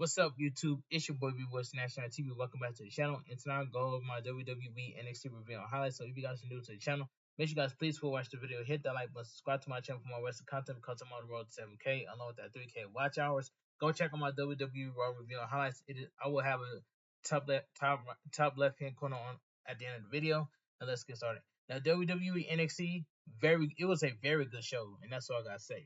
What's up, YouTube? It's your boy Bigboysnacksjonnytv. Welcome back to the channel. And tonight I'll go over my WWE NXT review and highlights. So if you guys are new to the channel, make sure you guys please watch the video, hit that like button, subscribe to my channel for more wrestling content because I'm on the road to 7K along with that 3K watch hours. Go check out my WWE Raw review and highlights. I will have a top left hand corner on at the end of the video. And let's get started. Now WWE NXT, it was a very good show, and that's all I gotta say.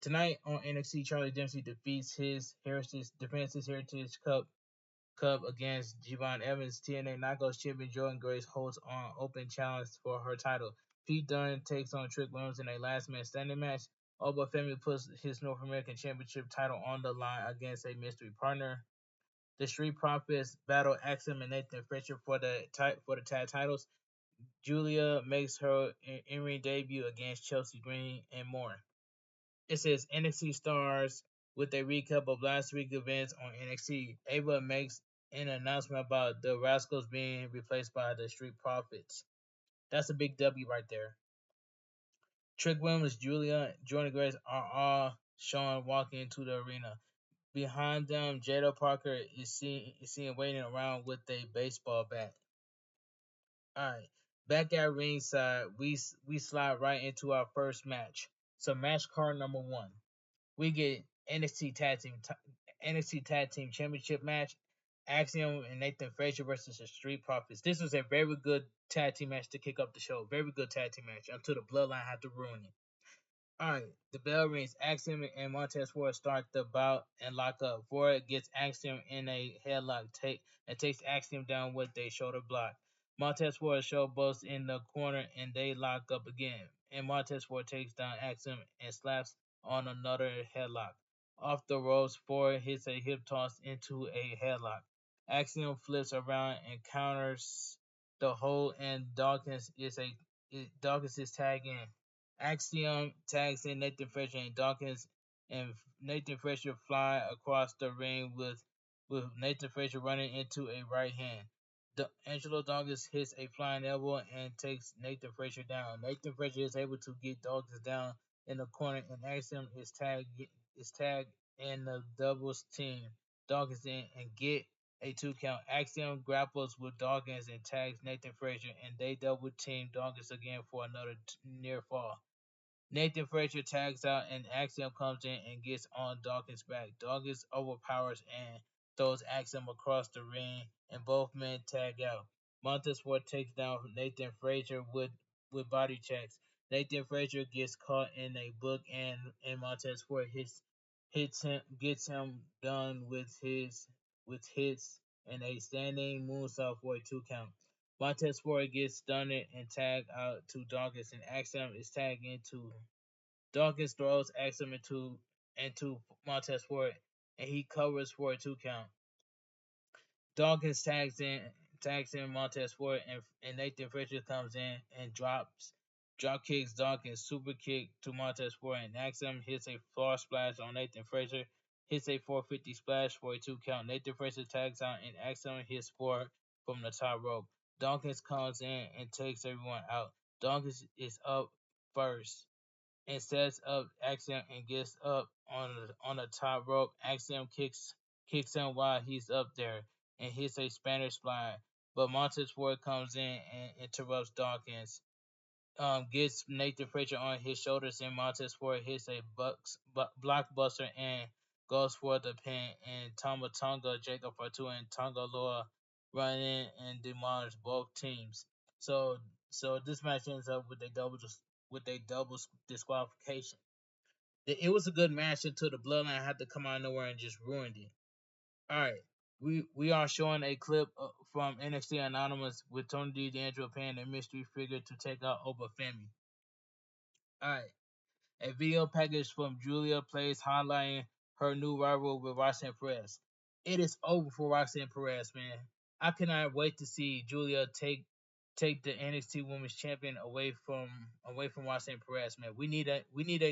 Tonight on NXT, Charlie Dempsey defends his Heritage Cup against Javon Evans. TNA Knockouts champion Jordan Grace holds on open challenge for her title. Pete Dunne takes on Trick Williams in a last man standing match. Oba Femi puts his North American Championship title on the line against a mystery partner. The Street Profits battle Axiom and Nathan Frazier for the tag titles. Julia makes her in-ring debut against Chelsea Green and more. It says NXT stars with a recap of last week's events on NXT. Ava makes an announcement about the Rascals being replaced by the Street Profits. That's a big W right there. Trick Williams, Julia, Jordan Grace are all shown walking into the arena. Behind them, Jada Parker is seen waiting around with a baseball bat. Alright, back at ringside, we slide right into our first match. So match card number 1. We get NXT Tag Team Championship match. Axiom and Nathan Frazier versus the Street Profits. This was a very good tag team match to kick up the show. Very good tag team match until the Bloodline had to ruin it. Alright, the bell rings. Axiom and Montez Ford start the bout and lock up. Ford gets Axiom in a headlock and takes Axiom down with a shoulder block. Montez Ford showboats in the corner and they lock up again. And Montez Ford takes down Axiom and slaps on another headlock. Off the ropes, Ford hits a hip toss into a headlock. Axiom flips around and counters the hold, and Dawkins is tagged in. Axiom tags in Nathan Frazier and Nathan Frazier fly across the ring with Nathan Frazier running into a right hand. Angelo Dawkins hits a flying elbow and takes Nathan Frazier down. Nathan Frazier is able to get Dawkins down in the corner, and Axiom is tagged in the doubles team Dawkins in and get a 2 count. Axiom grapples with Dawkins and tags Nathan Frazier, and they double team Dawkins again for another near fall. Nathan Frazier tags out and Axiom comes in and gets on Dawkins' back. Dawkins overpowers and throws Axiom across the ring, and both men tag out. Montez Ford takes down Nathan Frazier with body checks. Nathan Frazier gets caught in a book, and Montez Ford gets him done with hits and a standing moonsault for a 2 count. Montez Ford gets stunned and tagged out to Dawkins, and Axiom is tagged into. Dawkins throws Axiom into Montez Ford, and he covers for a 2 count. Dawkins tags in Montez Ford, and Nathan Frazier comes in and drop kicks Dawkins, super kick to Montez Ford, and Axiom hits a floor splash on Nathan Frazier, hits a 450 splash for a 2 count. Nathan Frazier tags out, and Axiom hits Ford from the top rope. Dawkins comes in and takes everyone out. Dawkins is up first and sets up Axiom and gets up on the top rope. Axiom kicks him while he's up there and hits a Spanish fly, but Montez Ford comes in and interrupts Dawkins. Gets Nathan Frazier on his shoulders, and Montez Ford hits a blockbuster and goes for the pin. And Tama Tonga, Jacob Fatu, and Tonga Loa run in and demolish both teams. So this match ends up with a double disqualification. It was a good match until the Bloodline had to come out of nowhere and just ruined it. All right, we are showing a clip from NXT Anonymous with Tony D'Angelo paying a mystery figure to take out Oba Femi. All right, a video package from Julia plays highlighting her new rival with Roxanne Perez. It is over for Roxanne Perez, man. I cannot wait to see Julia take the NXT Women's Champion away from Roxanne Perez, man. We need a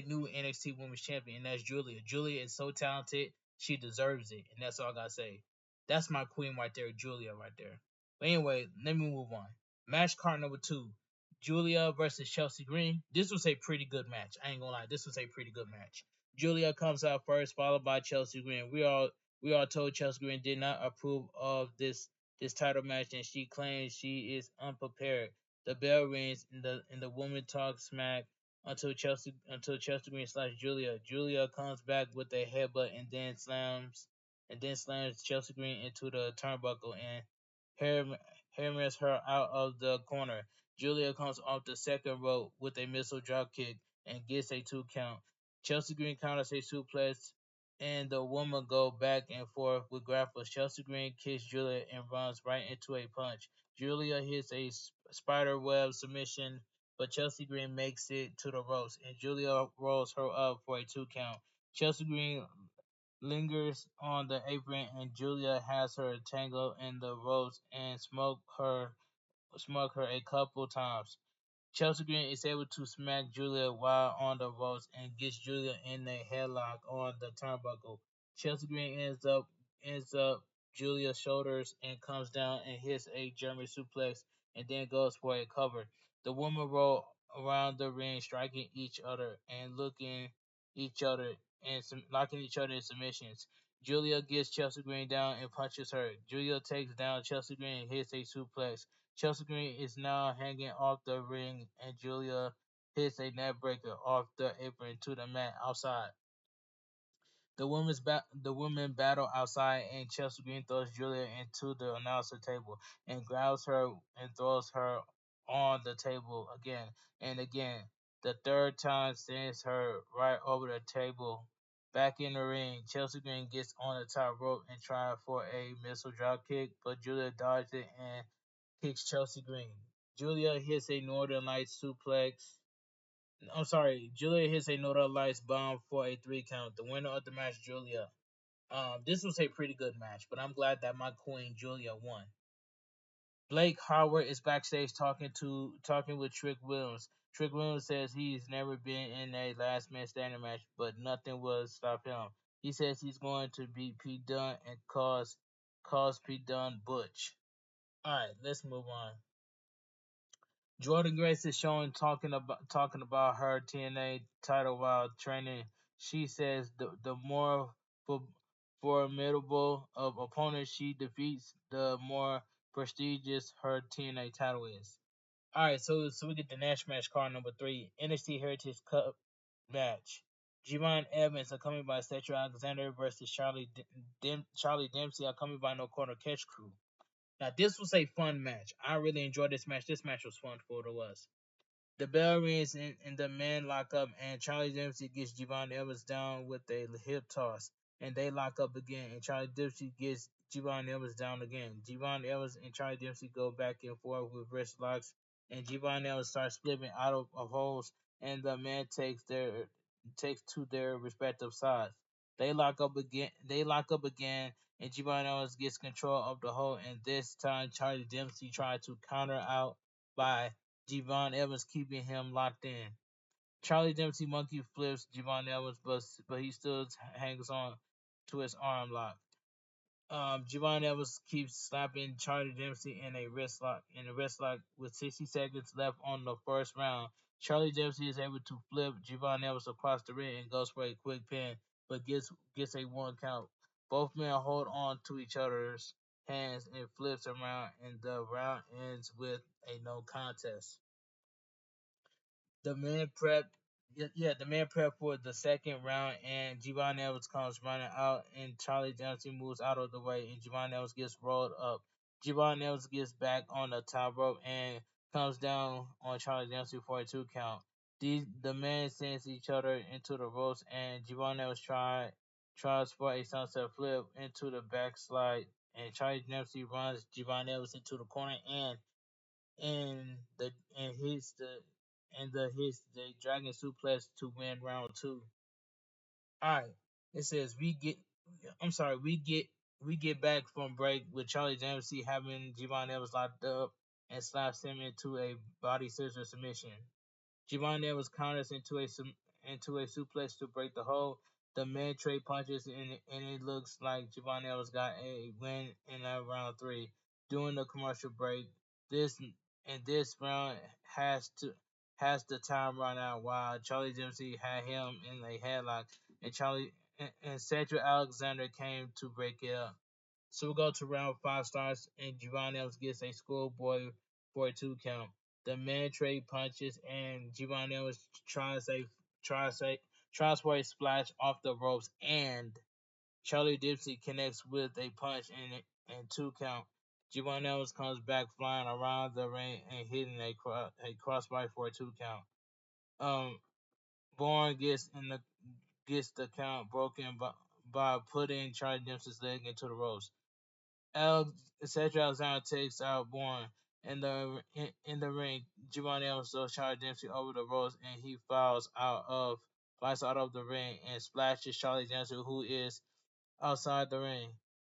new NXT Women's Champion, and that's Julia. Julia is so talented, she deserves it, and that's all I gotta say. That's my queen right there, Julia right there. But anyway, let me move on. Match card number 2. Julia versus Chelsea Green. This was a pretty good match. I ain't gonna lie, this was a pretty good match. Julia comes out first, followed by Chelsea Green. We are told Chelsea Green did not approve of this title match, and she claims she is unprepared. The bell rings, and the woman talks smack until Chelsea Green slash Julia. Julia comes back with a headbutt and then slams Chelsea Green into the turnbuckle and hammers her out of the corner. Julia comes off the second rope with a missile drop kick and gets a 2 count. Chelsea Green counters a suplex, and the woman go back and forth with grapples. Chelsea Green kicks Julia and runs right into a punch. Julia hits a spider web submission, but Chelsea Green makes it to the ropes, and Julia rolls her up for a 2 count. Chelsea Green lingers on the apron, and Julia has her tangled in the ropes and smoke her a couple times. Chelsea Green is able to smack Julia while on the ropes and gets Julia in a headlock on the turnbuckle. Chelsea Green ends up Julia's shoulders and comes down and hits a German suplex and then goes for a cover. The women roll around the ring, striking each other and each other locking each other in submissions. Julia gets Chelsea Green down and punches her. Julia takes down Chelsea Green and hits a suplex. Chelsea Green is now hanging off the ring, and Julia hits a net breaker off the apron to the mat outside. The women battle outside, and Chelsea Green throws Julia into the announcer table and grabs her and throws her on the table again and again. The third time sends her right over the table. Back in the ring, Chelsea Green gets on the top rope and tries for a missile drop kick, but Julia dodges it and kicks Chelsea Green. Julia hits a Northern Lights suplex. I'm sorry, Julia hits a Northern Lights bomb for a 3 count. The winner of the match, Julia. This was a pretty good match, but I'm glad that my queen Julia won. Blake Howard is backstage talking with Trick Williams. Trick Williams says he's never been in a last man standing match, but nothing will stop him. He says he's going to beat Pete Dunne and cause Pete Dunne butch. Alright, let's move on. Jordan Grace is shown talking about her TNA title while training. She says the more for, formidable of opponents she defeats, the more prestigious her TNA title is. All right, so we get the national match card number 3, NXT Heritage Cup match. Javon Evans accompanied by Cedric Alexander versus Charlie Dempsey accompanied by No Corner Catch Crew. Now, this was a fun match. I really enjoyed this match. This match was fun for what it was. The bell rings and the men lock up, and Charlie Dempsey gets Javon Evans down with a hip toss, and they lock up again, and Charlie Dempsey gets Javon Evans down again. Javon Evans and Charlie Dempsey go back and forth with wrist locks, and Javon Evans starts slipping out of holes, and the men takes to their respective sides. They lock up again. And Javon Evans gets control of the hole, and this time Charlie Dempsey tried to counter out by Javon Evans keeping him locked in. Charlie Dempsey monkey flips Javon Evans, but he still hangs on to his arm lock. Javon Evans keeps slapping Charlie Dempsey in a wrist lock with 60 seconds left on the first round. Charlie Dempsey is able to flip Javon Evans across the ring and goes for a quick pin, but gets a 1 count. Both men hold on to each other's hands and flips around, and the round ends with a no contest. The man prep the man prep for the second round, and Javon Evans comes running out, and Charlie Dempsey moves out of the way, and Javon Evans gets rolled up. Javon Evans gets back on the top rope and comes down on Charlie Dempsey for a 2 count. The men sends each other into the ropes, and Javon Evans tries for a sunset flip into the backslide, and Charlie Dempsey runs Javon Evans into the corner and the and hits the Dragon Suplex to win round 2. All right, it says we get back from break with Charlie Dempsey having Javon Evans locked up and slaps him into a body scissor submission. Javon Evans counters into a suplex to break the hold. The men trade punches, and it looks like Javon Evans got a win in round 3. During the commercial break, this round has the time run out while Charlie Dempsey had him in a headlock, and and Cedric Alexander came to break it up. So we go to round 5 starts, and Giovanni Else gets a schoolboy for a 2 count. The men trade punches, and Giovanni Else tries a tries for a splash off the ropes, and Charlie Dempsey connects with a punch and 2 count. Giovanni Else comes back flying around the ring and hitting a crossbody for a 2 count. Um, Bourne gets the count broken by putting Charlie Dempsey's leg into the ropes. Cedric Alexander takes out Bourne in the ring. Giovanni Owens throws Charlie Dempsey over the ropes, and he flies out of the ring and splashes Charlie Dempsey, who is outside the ring.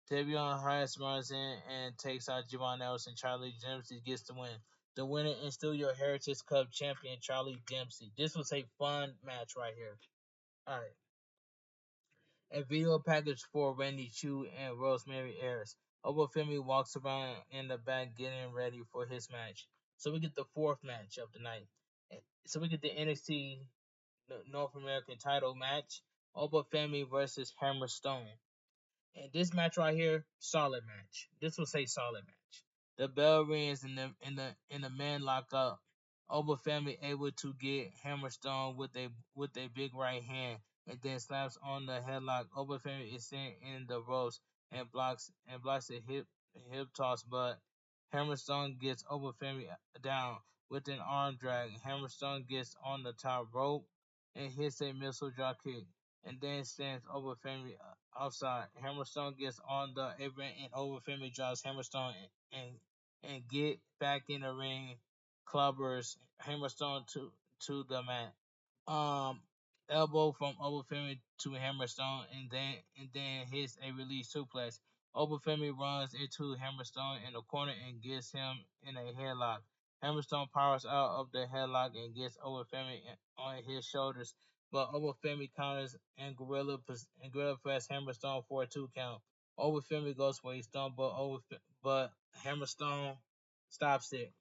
Davion Harris runs in and takes out Giovanni Owens, and Charlie Dempsey gets the win. The winner is still your Heritage Cup champion, Charlie Dempsey. This was a fun match right here. All right. A video package for Randy Chu and Rosemary airs. Obafemi walks around in the back getting ready for his match. So we get the 4th match of the night. So we get the NXT North American title match. Obafemi versus Hammerstone. And this match right here, solid match. This was a solid match. The bell rings and the men lock up. Obafemi able to get Hammerstone with a big right hand and then slaps on the headlock. Obafemi is sent in the ropes and blocks a hip toss, but Hammerstone gets Obafemi down with an arm drag. Hammerstone gets on the top rope and hits a missile drop kick and then sends Obafemi outside. Hammerstone gets on the apron and Obafemi drives Hammerstone and get back in the ring, clubbers Hammerstone to the mat. Um, Elbow from Obafemi to Hammerstone and then hits a release suplex. Obafemi runs into Hammerstone in the corner and gets him in a headlock. Hammerstone powers out of the headlock and gets Obafemi on his shoulders, but Obafemi counters and gorilla press Hammerstone for a 2 count. Obafemi goes for a stomp, but Hammerstone stops it.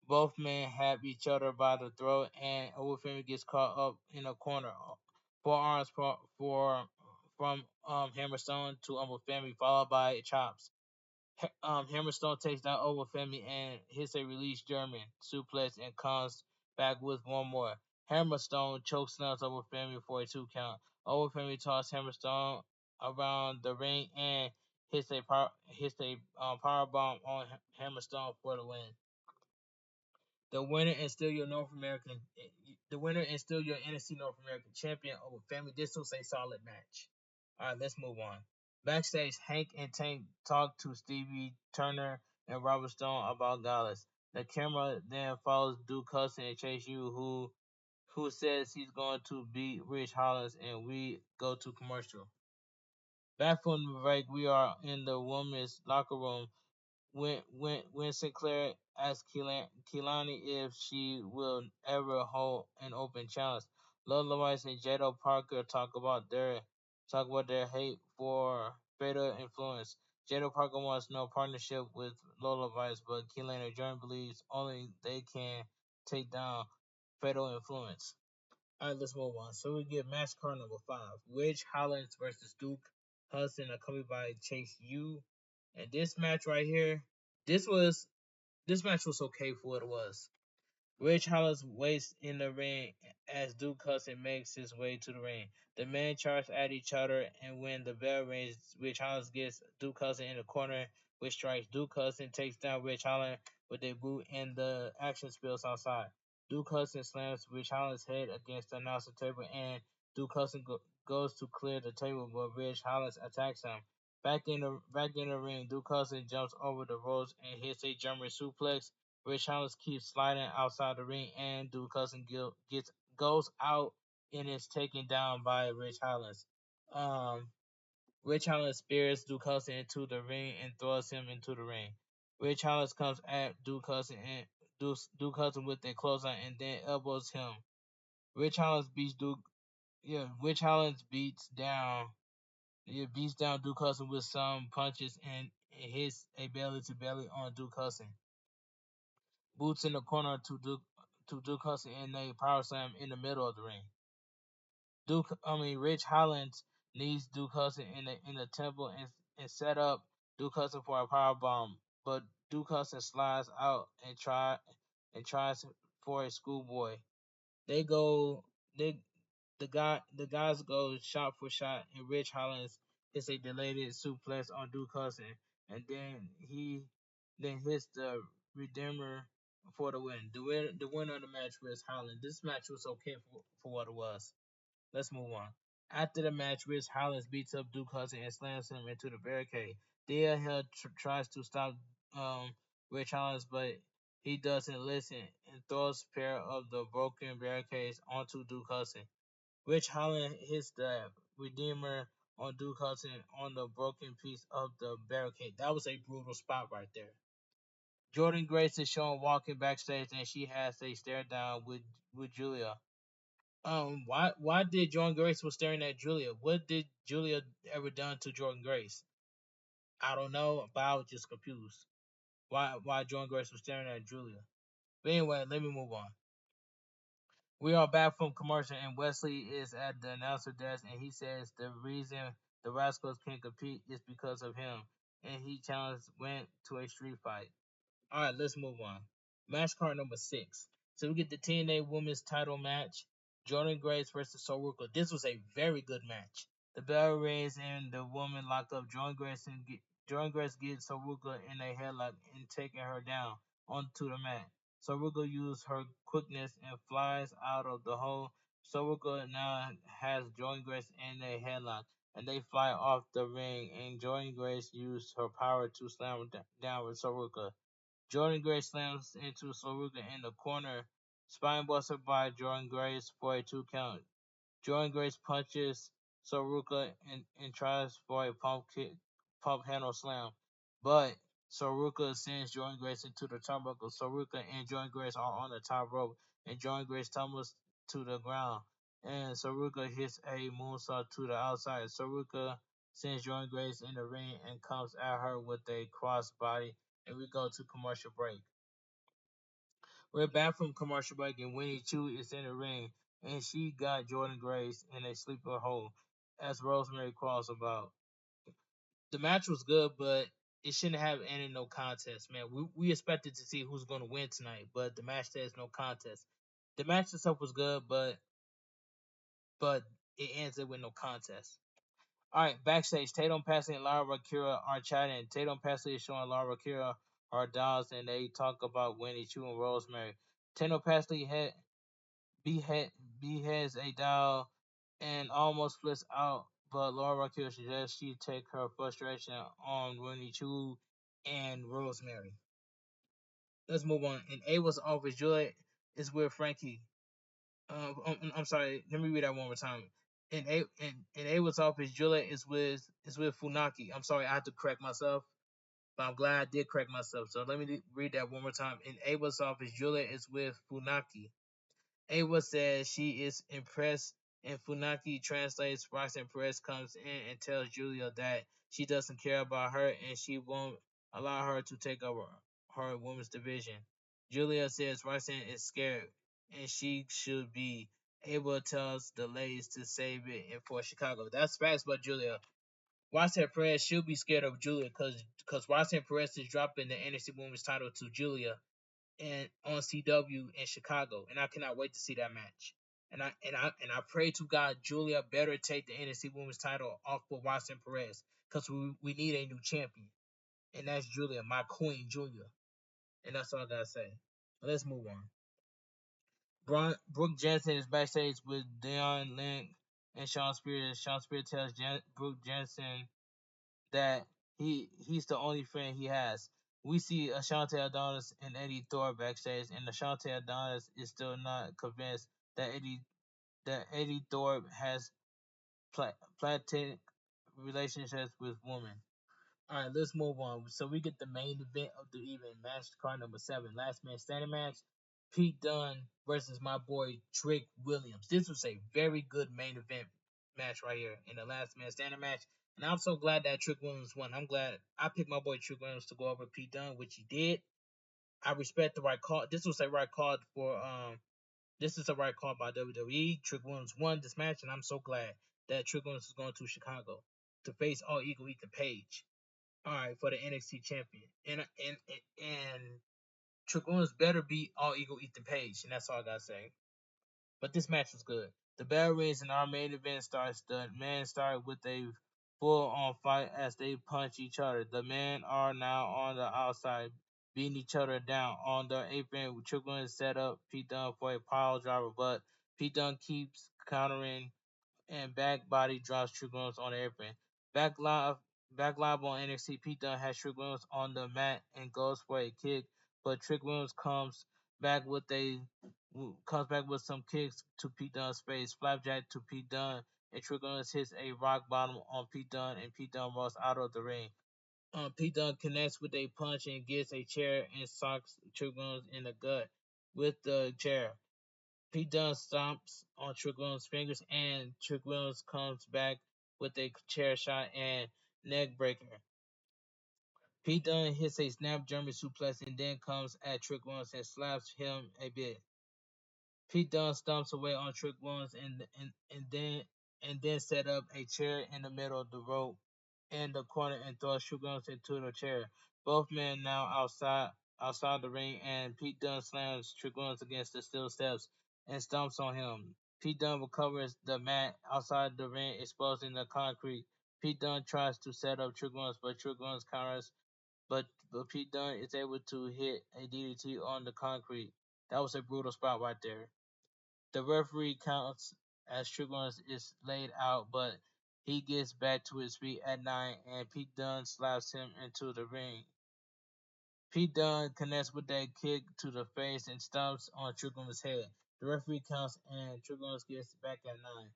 Both men have each other by the throat, and Obafemi gets caught up in a corner. Forearms from Hammerstone to Obafemi, followed by chops. Hammerstone takes down Obafemi and hits a release German suplex and comes back with one more. Hammerstone chokeslams Obafemi for a 2 count. Obafemi tosses Hammerstone around the ring and hits a power bomb on Hammerstone for the win. The winner and still your NXT North American champion Obafemi. This was a solid match. All right, let's move on. Backstage, Hank and Tank talk to Stevie Turner and Robert Stone about Gallus. The camera then follows Duke Hudson and Chase U, who says he's going to beat Rich Hollins, and we go to commercial. Back from the break, we are in the women's locker room when Sinclair asks Keelani if she will ever hold an open challenge. Lola Weiss and Jado Parker talk about their hate for Fatal Influence. Jado Parker wants no partnership with Lola Weiss, but Keelani Jordan believes only they can take down Fatal Influence. Alright, let's move on. So we get match card number 5. Ridge Hollins versus Duke Hudson, accompanied by Chase U. And this match right here, this match was okay for what it was. Ridge Hollins waits in the ring as Duke Hudson makes his way to the ring. The men charge at each other, and when the bell rings, Ridge Hollins gets Duke Hudson in the corner, which strikes. Duke Hudson takes down Ridge Hollins with a boot, and the action spills outside. Duke Hudson slams Ridge Hollins' head against the announcer table, and Duke Hudson goes to clear the table, but Ridge Hollins attacks him. Back in the ring, Duke Hudson jumps over the ropes and hits a German suplex. Rich Hollins keeps sliding outside the ring, and Duke Hudson goes out and is taken down by Rich Hollins. Rich Hollins spears Duke Hudson into the ring and throws him into the ring. Rich Hollins comes at Duke Hudson and Duke Hudson with a clothesline and then elbows him. Rich Hollins beats Duke. Yeah, Rich Hollins beats down Duke Hudson with some punches and hits a belly to belly on Duke Hudson. Boots in the corner to Duke Hudson and a power slam in the middle of the ring. Rich Hollins knees Duke Hudson in the temple and set up Duke Hudson for a power bomb, but Duke Hudson slides out and tries for a schoolboy. They go they the guys go shot for shot, and Rich Hollins hits a delayed suplex on Duke Hudson, and then hits the Redeemer for the win. The winner of the match was Hollins. This match was okay for what it was. Let's move on. After the match, Rich Hollins beats up Duke Hudson and slams him into the barricade. Dia Hill tries to stop um, Rich Hollins, but he doesn't listen and throws a pair of the broken barricades onto Duke Hudson. Rich Holland hits the Redeemer on Duke Hudson on the broken piece of the barricade. That was a brutal spot right there. Jordan Grace is shown walking backstage and she has a stare down with Julia. Why did Jordan Grace was staring at Julia? What did Julia ever done to Jordan Grace? I don't know, but I was just confused. Why Jordan Grace was staring at Julia? But anyway, let me move on. We are back from commercial, and Wesley is at the announcer desk, and he says the reason the Rascals can't compete is because of him, and he challenged went to a street fight. All right, let's move on. Match card number 6. So we get the TNA Women's Title match: Jordan Grace versus Soruka. This was a very good match. The bell rings and the woman lock up Jordan Grace gets Soruka in a headlock and taking her down onto the mat. Soruka uses her quickness and flies out of the hole. Soruka now has Jordan Grace in a headlock, and they fly off the ring. And Jordan Grace used her power to slam down with Soruka. Jordan Grace slams into Soruka in the corner, spinebuster by Jordan Grace for a 2 count. Jordan Grace punches Soruka and tries for a pump handle slam, but Soruka sends Jordan Grace into the turnbuckle. Soruka and Jordan Grace are on the top rope, and Jordan Grace tumbles to the ground, and Soruka hits a moonsault to the outside. Soruka sends Jordan Grace in the ring and comes at her with a crossbody, and we go to commercial break. We're back from commercial break, and Winnie Chu is in the ring, and she got Jordan Grace in a sleeper hold as Rosemary crawls about. The match was good, but it shouldn't have ended no contest, man. We expected to see who's going to win tonight, but the match says no contest. The match itself was good, but it ends it with no contest. All right, backstage, Tatum Pasley and Laura Kira are chatting. Tatum Pasley is showing Laura Kira her dolls, and they talk about Winnie Chu and Rosemary. Tatum Pasley beheads a doll and almost flips out, but Laura Kira suggests she take her frustration on Winnie Chu and Rosemary. Let's move on. In Ava's office, Juliet is with Frankie. I'm sorry. Let me read that one more time. In Ava's office, Juliet is with Funaki. I'm sorry, I had to correct myself, but I'm glad I did correct myself. So let me read that one more time. In Ava's office, Juliet is with Funaki. Ava says she is impressed, and Funaki translates. Roxanne Perez comes in and tells Julia that she doesn't care about her and she won't allow her to take over her women's division. Julia says Roxanne is scared, and she should be. Ava tells the ladies to save it and for Chicago. That's facts about Julia. Roxanne Perez should be scared of Julia because Roxanne Perez is dropping the NXT Women's title to Julia and on CW in Chicago, and I cannot wait to see that match. And I pray to God Julia better take the NXT Women's title off of Roxanne Perez because we need a new champion, and that's Julia, my queen Julia, and that's all I gotta say. Let's move on. Brooke Jensen is backstage with Dion Link and Sean Spears. Sean Spears tells Brooke Jensen that he's the only friend he has. We see Ashante Adonis and Eddie Thor backstage, and Ashante Adonis is still not convinced that Eddie Thor has platonic relationships with women. All right, let's move on. So we get the main event of the evening, match card number 7, last man standing match. Pete Dunne versus my boy Trick Williams. This was a very good main event match right here in the last man standing match. And I'm so glad that Trick Williams won. I'm glad I picked my boy Trick Williams to go over Pete Dunne, which he did. I respect the right call. This was a right call for this is a right call by WWE. Trick Williams won this match, and I'm so glad. that Trick Williams is going to Chicago to face All Eagle Ethan Page. All right, for the NXT champion, and Trick Williams better beat All Eagle Ethan Page, and that's all I gotta say. But this match was good. The bell rings and our main event starts. The men start with a full-on fight as they punch each other. The men are now on the outside, beating each other down. On the apron, Trick Williams set up Pete Dunne for a pile driver, but Pete Dunne keeps countering and back body drops Trick Williams on the apron. Back live, back live on NXT, Pete Dunne has Trick Williams on the mat and goes for a kick, but Trick Williams back with a comes back with some kicks to Pete Dunne's face, flapjack to Pete Dunne, and Trick Williams hits a rock bottom on Pete Dunne, and Pete Dunne rolls out of the ring. Pete Dunne connects with a punch and gets a chair and socks Trick Williams in the gut with the chair. Pete Dunne stomps on Trick Williams' fingers, and Trick Williams comes back with a chair shot and neck breaker. Pete Dunne hits a snap German suplex and then comes at Trick Williams and slaps him a bit. Pete Dunne stomps away on Trick Williams and then set up a chair in the middle of the rope in the corner and throws Trick Williams into the chair. Both men now outside the ring, and Pete Dunne slams Trick Williams against the steel steps and stomps on him. Pete Dunne recovers the mat outside the ring, exposing the concrete. Pete Dunne tries to set up Trick Williams, but Trick Williams counters, but Pete Dunne is able to hit a DDT on the concrete. That was a brutal spot right there. The referee counts as Trick Williams is laid out, but he gets back to his feet at 9, and Pete Dunne slaps him into the ring. Pete Dunne connects with a kick to the face and stomps on Trick Williams' head. The referee counts, and Trick Williams gets back at 9.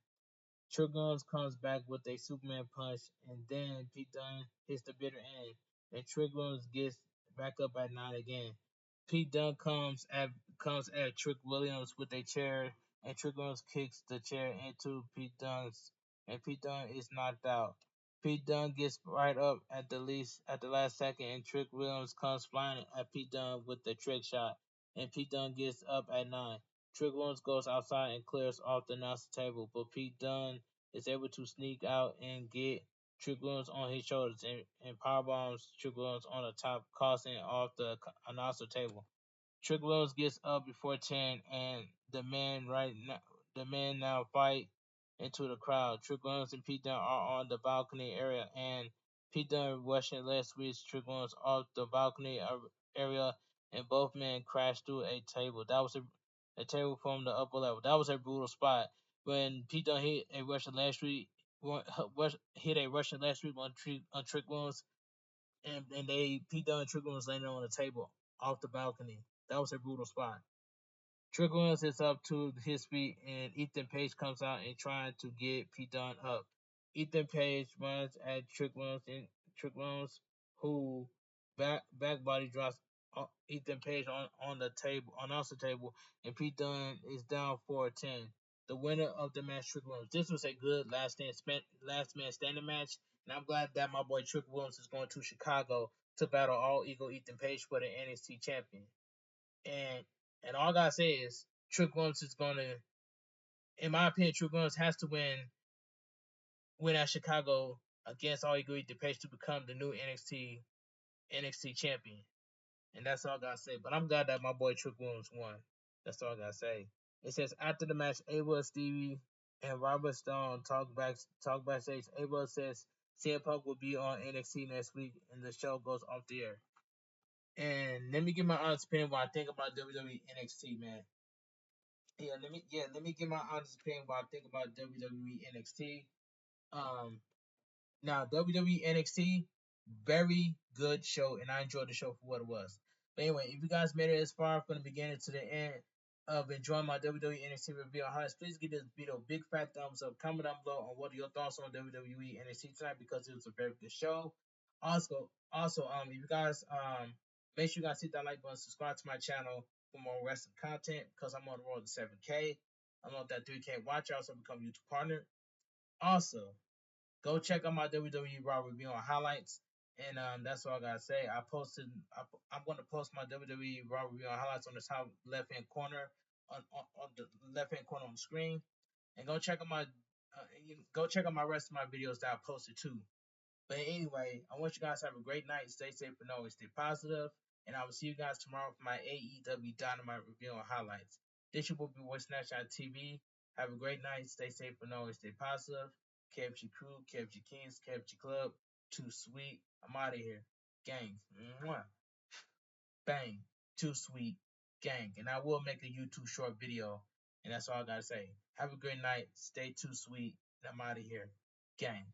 Trick Williams comes back with a Superman punch, and then Pete Dunne hits the bitter end, and Trick Williams gets back up at 9 again. Pete Dunne comes at Trick Williams with a chair, and Trick Williams kicks the chair into Pete Dunne's, and Pete Dunne is knocked out. Pete Dunne gets right up at the last second, and Trick Williams comes flying at Pete Dunne with the trick shot, and Pete Dunne gets up at 9. Trick Williams goes outside and clears off the announcer table, but Pete Dunne is able to sneak out and get Trick Williams on his shoulders and powerbombs Trick Williams on the top, causing off the announcer table. Trick Williams gets up before 10, and the men now fight into the crowd. Trick Williams and Pete Dunne are on the balcony area, and Pete Dunne Russian leg sweeps Trick Williams off the balcony area, and both men crash through a table. That was a table from the upper level. That was a brutal spot when Pete Dunne hit a Russian leg sweep. Hit a Russian leg sweep on Trick Williams, and they Pete Dunne and Trick Williams landed on the table off the balcony. That was a brutal spot. Trick Williams is up to his feet, and Ethan Page comes out and trying to get Pete Dunne up. Ethan Page runs at Trick Williams, who back body drops Ethan Page on the table, announcer table, and Pete Dunne is down for a 10. The winner of the match, Trick Williams. This was a good last man standing match, and I'm glad that my boy Trick Williams is going to Chicago to battle All Eagle Ethan Page for the NXT champion. And and all I gotta say is Trick Williams is gonna, in my opinion, Trick Williams has to win at Chicago against All Eagle Ethan Page to become the new NXT champion. And that's all I gotta say. But I'm glad that my boy Trick Williams won. That's all I gotta say. It says after the match, Ava, Stevie, and Robert Stone talk backstage. Ava says CM Punk will be on NXT next week, and the show goes off the air. And let me give my honest opinion what I think about WWE NXT, man. Let me give my honest opinion what I think about WWE NXT. Um, Now WWE NXT, very good show, and I enjoyed the show for what it was. But anyway, if you guys made it as far from the beginning to the end of enjoying my WWE NXT review on highlights, please give this video a big fat thumbs up. Comment down below on what are your thoughts on WWE NXT tonight because it was a very good show. If you guys make sure you guys hit that like button, subscribe to my channel for more wrestling content because I'm on the road to 7K. I'm on that 3K watch. I also become a YouTube partner. Also, go check out my WWE Raw review on highlights. And that's all I gotta say. I'm gonna post my WWE Raw review on highlights on the top left hand corner on the left hand corner on the screen. And go check out my Go check out my rest of my videos that I posted too. But anyway, I want you guys to have a great night. Stay safe and always stay positive. And I will see you guys tomorrow for my AEW Dynamite review and highlights. This your boy Bigboysnacksjonnytv. Have a great night. Stay safe and always stay positive. KFG crew, KFG Kings, KFG Club. Too sweet. I'm out of here. Gang. Mwah. Bang. Too sweet. Gang. And I will make a YouTube short video. And that's all I gotta say. Have a great night. Stay too sweet. And I'm out of here. Gang.